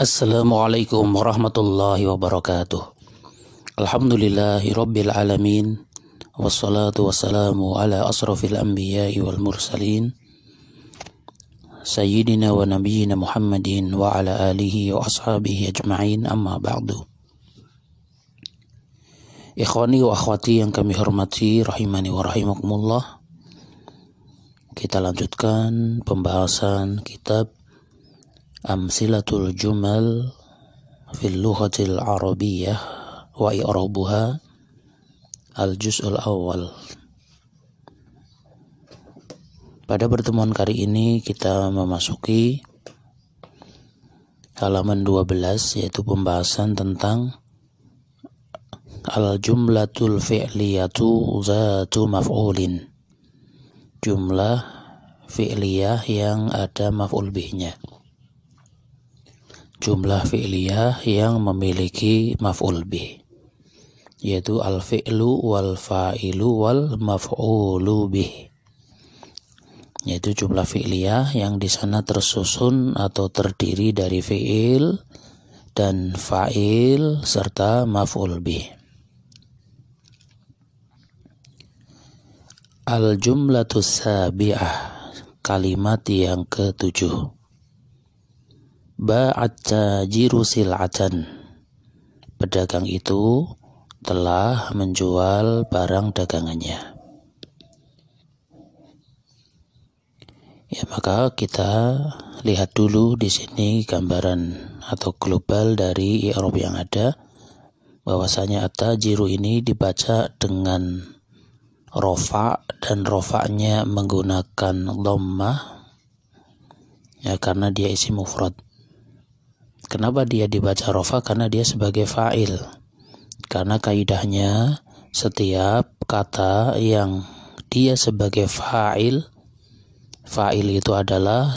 Assalamualaikum warahmatullahi wabarakatuh. Alhamdulillahi rabbil alamin. Wassalatu wassalamu ala asrafil anbiya'i wal mursalin Sayyidina wa nabiyyina Muhammadin wa ala alihi wa ashabihi ajma'in, amma ba'du. Ikhwani wa akhwati yang kami hormati, rahimani wa rahimakumullah. Kita lanjutkan pembahasan kitab Amsilatul Jumal fil Lughatil Arabiyyah wa i'rabuha al-juz'ul awal. Pada pertemuan kali ini kita memasuki halaman 12, yaitu pembahasan tentang al-jumlatul fi'liyatu zatu maf'ulin. Jumlah fi'liyah yang ada maf'ul bihnya. Jumlah fi'liyah yang memiliki maf'ul bih, yaitu al-fi'lu wal fa'ilu wal maf'ulu bih, yaitu jumlah fi'liyah yang di sana tersusun atau terdiri dari fi'il dan fa'il serta maf'ul bih. Al-jumlatus sabi'ah, kalimat yang ke-7. Ba'at tajiru sil'atan, pedagang itu telah menjual barang dagangannya. Ya, maka kita lihat dulu di sini gambaran atau global dari i'rab yang ada, bahwasanya at-tajiru ini dibaca dengan rofa, dan rofa'nya menggunakan dhammah, ya, karena dia isim mufrad. Kenapa dia dibaca rofa? Karena dia sebagai fa'il. Karena kaidahnya setiap kata yang dia sebagai fa'il itu adalah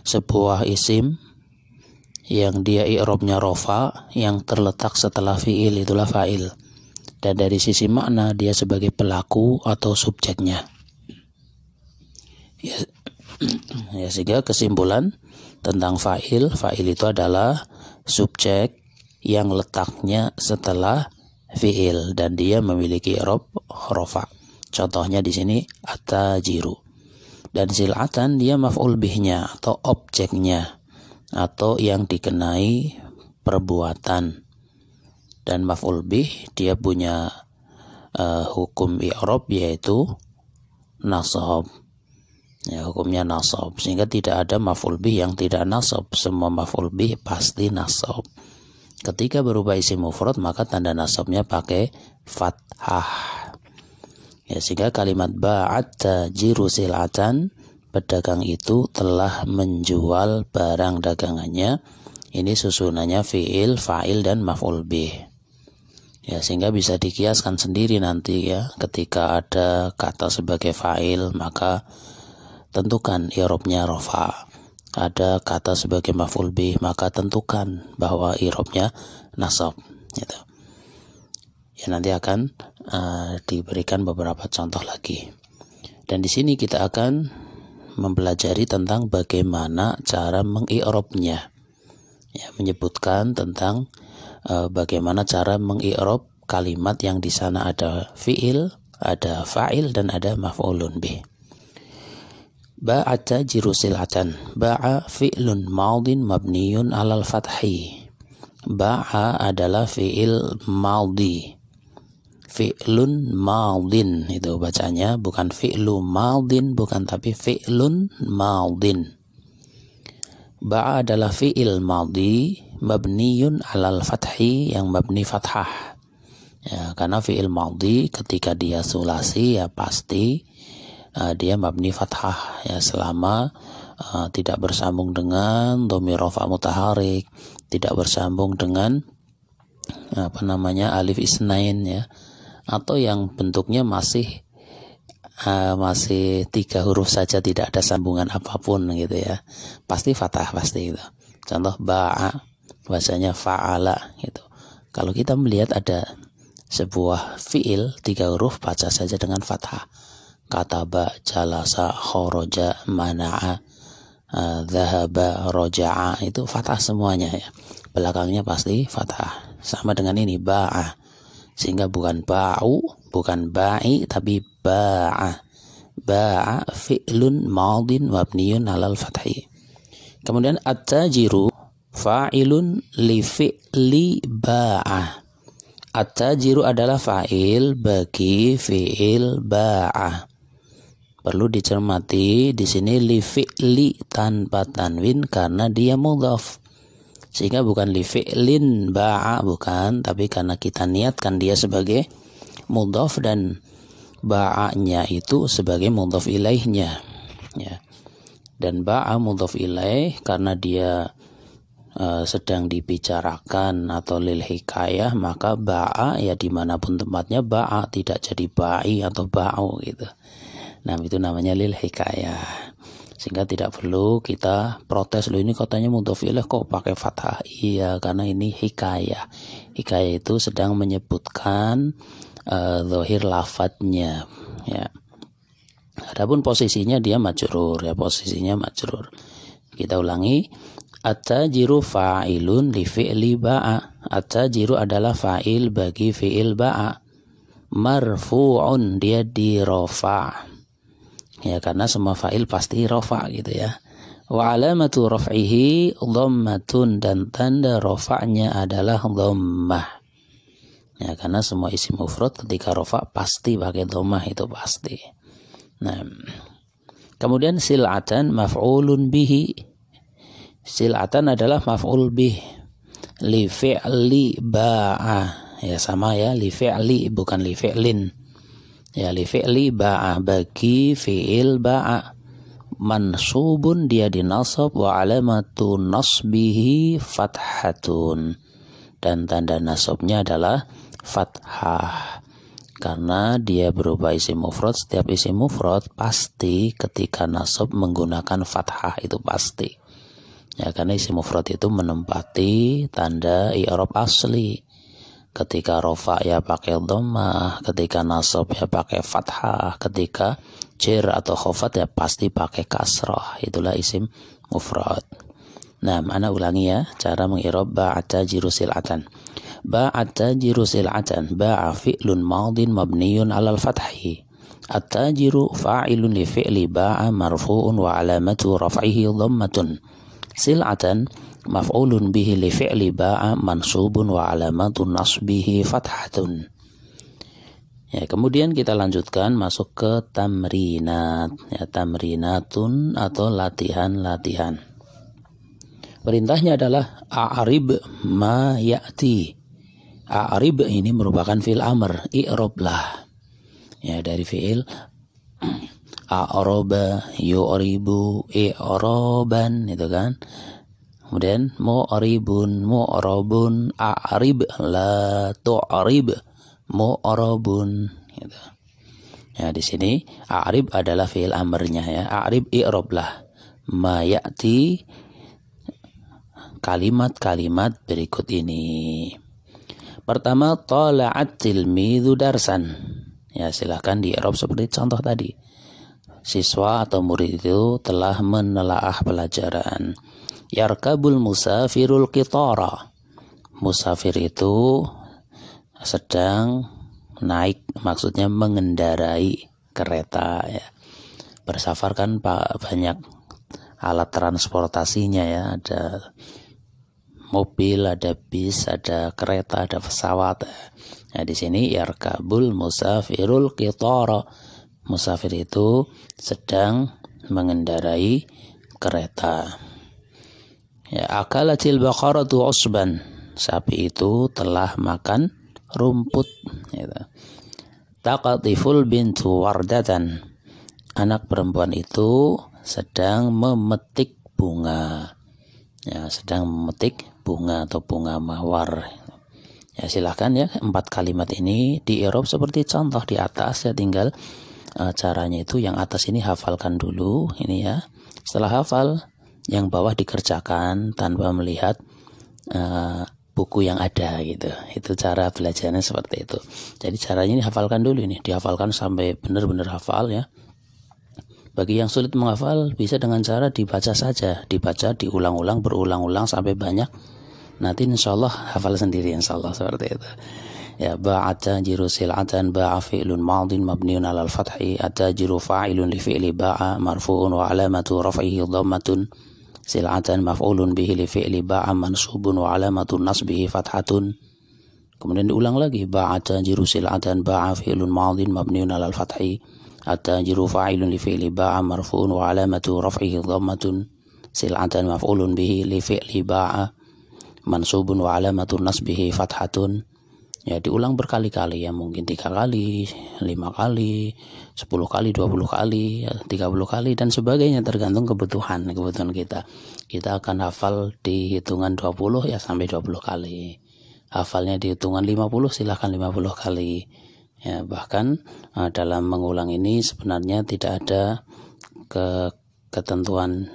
sebuah isim yang dia i'rabnya rofa, yang terletak setelah fi'il, itulah fa'il. Dan dari sisi makna dia sebagai pelaku atau subjeknya. Ya, sehingga kesimpulan tentang fa'il itu adalah subjek yang letaknya setelah fi'il dan dia memiliki i'rab rofa. Contohnya di sini at-tajiru. Dan sil'atan dia maf'ul bihnya atau objeknya atau yang dikenai perbuatan. Dan maf'ul bih dia punya hukum i'rab yaitu nasab. Ya, hukumnya nasab, sehingga tidak ada maf'ul bih yang tidak nasab. Semua maf'ul bih pasti nasab. Ketika berubah isim mufrad maka tanda nasabnya pakai fathah. Ya, sehingga kalimat ba'at tajiru sil'atan, pedagang itu telah menjual barang dagangannya. Ini susunannya fi'il, fa'il dan maf'ul bih. Ya, sehingga bisa dikiaskan sendiri nanti ya, ketika ada kata sebagai fa'il maka tentukan i'rabnya rofa. Ada kata sebagai maf'ul bih maka tentukan bahwa i'rabnya nasab, gitu. Ya, nanti akan diberikan beberapa contoh lagi. Dan di sini kita akan mempelajari tentang bagaimana cara mengi'rabnya. Ya, menyebutkan tentang bagaimana cara mengi'rab kalimat yang di sana ada fi'il, ada fa'il dan ada maf'ulun bih. Ba'a tajiru sil'atan. Ba'a fi'lun madin mabniyun alal fathi. Ba'a adalah fi'il madhi. Fi'lun madin itu bacanya, bukan fi'lu madin, bukan, tapi fi'lun madin. Ba'a adalah fi'il madhi mabniyun alal fathi, yang mabni fathah. Ya, karena fi'il madhi ketika dia sulasi ya pasti dia mabni fathah, ya, selama tidak bersambung dengan dhamir rafa mutaharik, tidak bersambung dengan alif isnain, ya, atau yang bentuknya masih 3 huruf saja, tidak ada sambungan apapun gitu ya, pasti fathah, pasti itu. Contoh ba'a bahasanya fa'ala gitu. Kalau kita melihat ada sebuah fi'il 3 huruf, baca saja dengan fathah. Kataba, jalasa, khoroja, mana'a. Dhahaba, roja'a, itu fathah semuanya ya. Belakangnya pasti fathah. Sama dengan ini ba'a. Sehingga bukan ba'u, bukan ba'i, tapi ba'a. Ba'a fi'lun madin mabniyun alal fathi. Kemudian at-tajiru fa'ilun li fi'li ba'a. At-tajiru adalah fa'il bagi fi'il ba'a. Perlu dicermati di sini li fi'li tanpa tanwin karena dia mudhaf. Sehingga bukan li fi'lin ba'a, bukan, tapi karena kita niatkan dia sebagai mudhaf dan ba'anya itu sebagai mudhaf ilaihnya ya. Dan ba'a mudhaf ilaih karena dia sedang dibicarakan atau lil hikayah, maka ba'a ya dimanapun tempatnya ba'a, tidak jadi ba'i atau ba'u gitu. Nah itu namanya lil hikayah. Sehingga tidak perlu kita protes, loh ini katanya mudhaf ilaih kok pakai fathah. Iya, karena ini hikayah. Hikayah itu sedang menyebutkan zahir lafadznya ya. Adapun posisinya dia majrur ya, posisinya majrur. Kita ulangi, at-tajiru fa'ilun li fi'li ba'a. At-tajiru adalah fa'il bagi fi'il ba'a. Marfu'un, dia dirofa ya, karena semua fa'il pasti rofa gitu ya. Wa alamatu raf'ihi dhammatun, dan tanda rofa'nya adalah dhammah ya, karena semua isim mufrad ketika rofa pasti pakai dhammah, itu pasti. Nah, kemudian sil'atan maf'ulun bihi. Sil'atan adalah maf'ul bih li fi'li ba'a ya, sama ya, li fi'li bukan li fi'lin ya, li fi'li ba'a, bagi fi'il ba'a. Mansubun, dia dinasab, wa alamatu nasbihi fathatun, dan tanda nasabnya adalah fathah karena dia berupa isim mufrad. Setiap isim mufrad pasti ketika nasab menggunakan fathah, itu pasti ya, karena isim mufrad itu menempati tanda i'rab asli. Ketika rofa ya pakai dhammah, ketika nasab ya pakai fathah, ketika jar atau khafat ya pasti pakai kasrah. Itulah isim mufrad. Nah, ana ulangi ya cara meng'irab ba'at-tajiru sil'atan. Ba'at-tajiru sil'atan, ba'a fi'lun madin mabniyun 'alal fathi. At-tajiru fa'ilun li fi'li ba'a marfu'un wa 'alamatu raf'ihi dhammatun. Sil'atan maf'ulun bihi li fi'li ba'a mansubun wa 'alamatu nasbihi fathatun. Ya, kemudian kita lanjutkan masuk ke tamrinat ya, tamrinatun atau latihan-latihan. Perintahnya adalah a'rib ma ya'ti. A'rib ini merupakan fi'il amr, i'rablah ya, dari fi'il a'raba yu'ribu i'raban, itu kan. Kemudian mu'ribun mu'rabun, a'rib la tu'rib mu'rabun gitu. Ya, di sini a'rib adalah fi'il amrnya ya. A'rib i'rablah ma ya'ti, kalimat-kalimat berikut ini. Pertama, tala'at tilmidhu darsan. Ya, silahkan di-i'rab seperti contoh tadi. Siswa atau murid itu telah menelaah pelajaran. Yarkabul musafirul qitara. Musafir itu sedang naik, maksudnya mengendarai kereta ya. Bersafar kan banyak alat transportasinya ya, ada mobil, ada bis, ada kereta, ada pesawat. Nah, di sini yarkabul musafirul qitara. Musafir itu sedang mengendarai kereta. Ya, akalatil baqaratu usban. Sapi itu telah makan rumput. Gitu. Taqatiful bintu wardatan. Anak perempuan itu sedang memetik bunga. Ya, sedang memetik bunga atau bunga mawar. Ya, silahkan ya 4 kalimat ini di-i'rab seperti contoh di atas ya, tinggal caranya itu yang atas ini hafalkan dulu ini ya. Setelah hafal, yang bawah dikerjakan tanpa melihat buku yang ada gitu. Itu cara belajarnya seperti itu. Jadi caranya ini hafalkan dulu, ini dihafalkan sampai benar-benar hafal ya. Bagi yang sulit menghafal, bisa dengan cara dibaca saja, dibaca diulang-ulang, berulang-ulang sampai banyak. Nanti insya Allah hafal sendiri, insya Allah, seperti itu. Ya, ba'a jiru sil'atan, ba'a fi'lun madin mabniun alal fathi, atajiru fa'ilun li fi'li ba'a marfu'un wa alamatu raf'ihi dhammatun, sil'atan maf'ulun bihi li fi'li ba'a mansubun wa alamatu nasbihi fathatun. Kemudian diulang lagi, ba'a jiru sil'atan, ba'a fi'lun madin mabniun alal fathi, atajiru fa'ilun li fi'li ba'a marfu'un wa alamatu raf'ihi dhammatun, sil'atan maf'ulun bihi li fi'li ba'a mansubun wa alamatu nasbihi fathatun. Ya, diulang berkali-kali, ya mungkin 3 kali, 5 kali, 10 kali, 20 kali, 30 kali dan sebagainya, tergantung kebutuhan kita. Kita akan hafal di hitungan 20 ya sampai 20 kali. Hafalnya di hitungan 50 silahkan 50 kali. Ya, bahkan dalam mengulang ini sebenarnya tidak ada ketentuan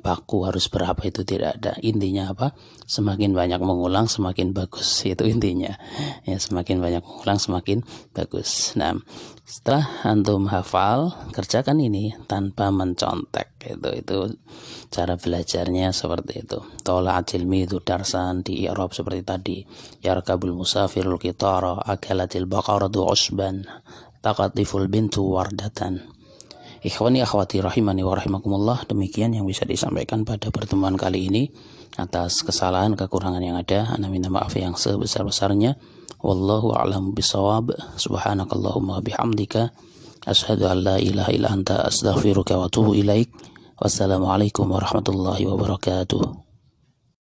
baku harus berapa, itu tidak ada. Intinya apa? Semakin banyak mengulang semakin bagus, itu intinya. Ya, semakin banyak mengulang semakin bagus. Nah, setelah antum hafal, kerjakan ini tanpa mencontek. Itu cara belajarnya seperti itu. Tola'atil midhu darsan di i'rab seperti tadi. Yarkabul musafirul qitara, akalatil baqaratu usban, taqatiful bintu wardatan. Ikhwani akhwati rahimani wa rahimakumullah, demikian yang bisa disampaikan pada pertemuan kali ini. Atas kesalahan kekurangan yang ada, ana minta maaf yang sebesar-besarnya. Wallahu a'lam bishawab. Subhanakallahumma bihamdika asyhadu an la ilaha illa anta astaghfiruka wa atubu ilaik. Wassalamualaikum warahmatullahi wabarakatuh.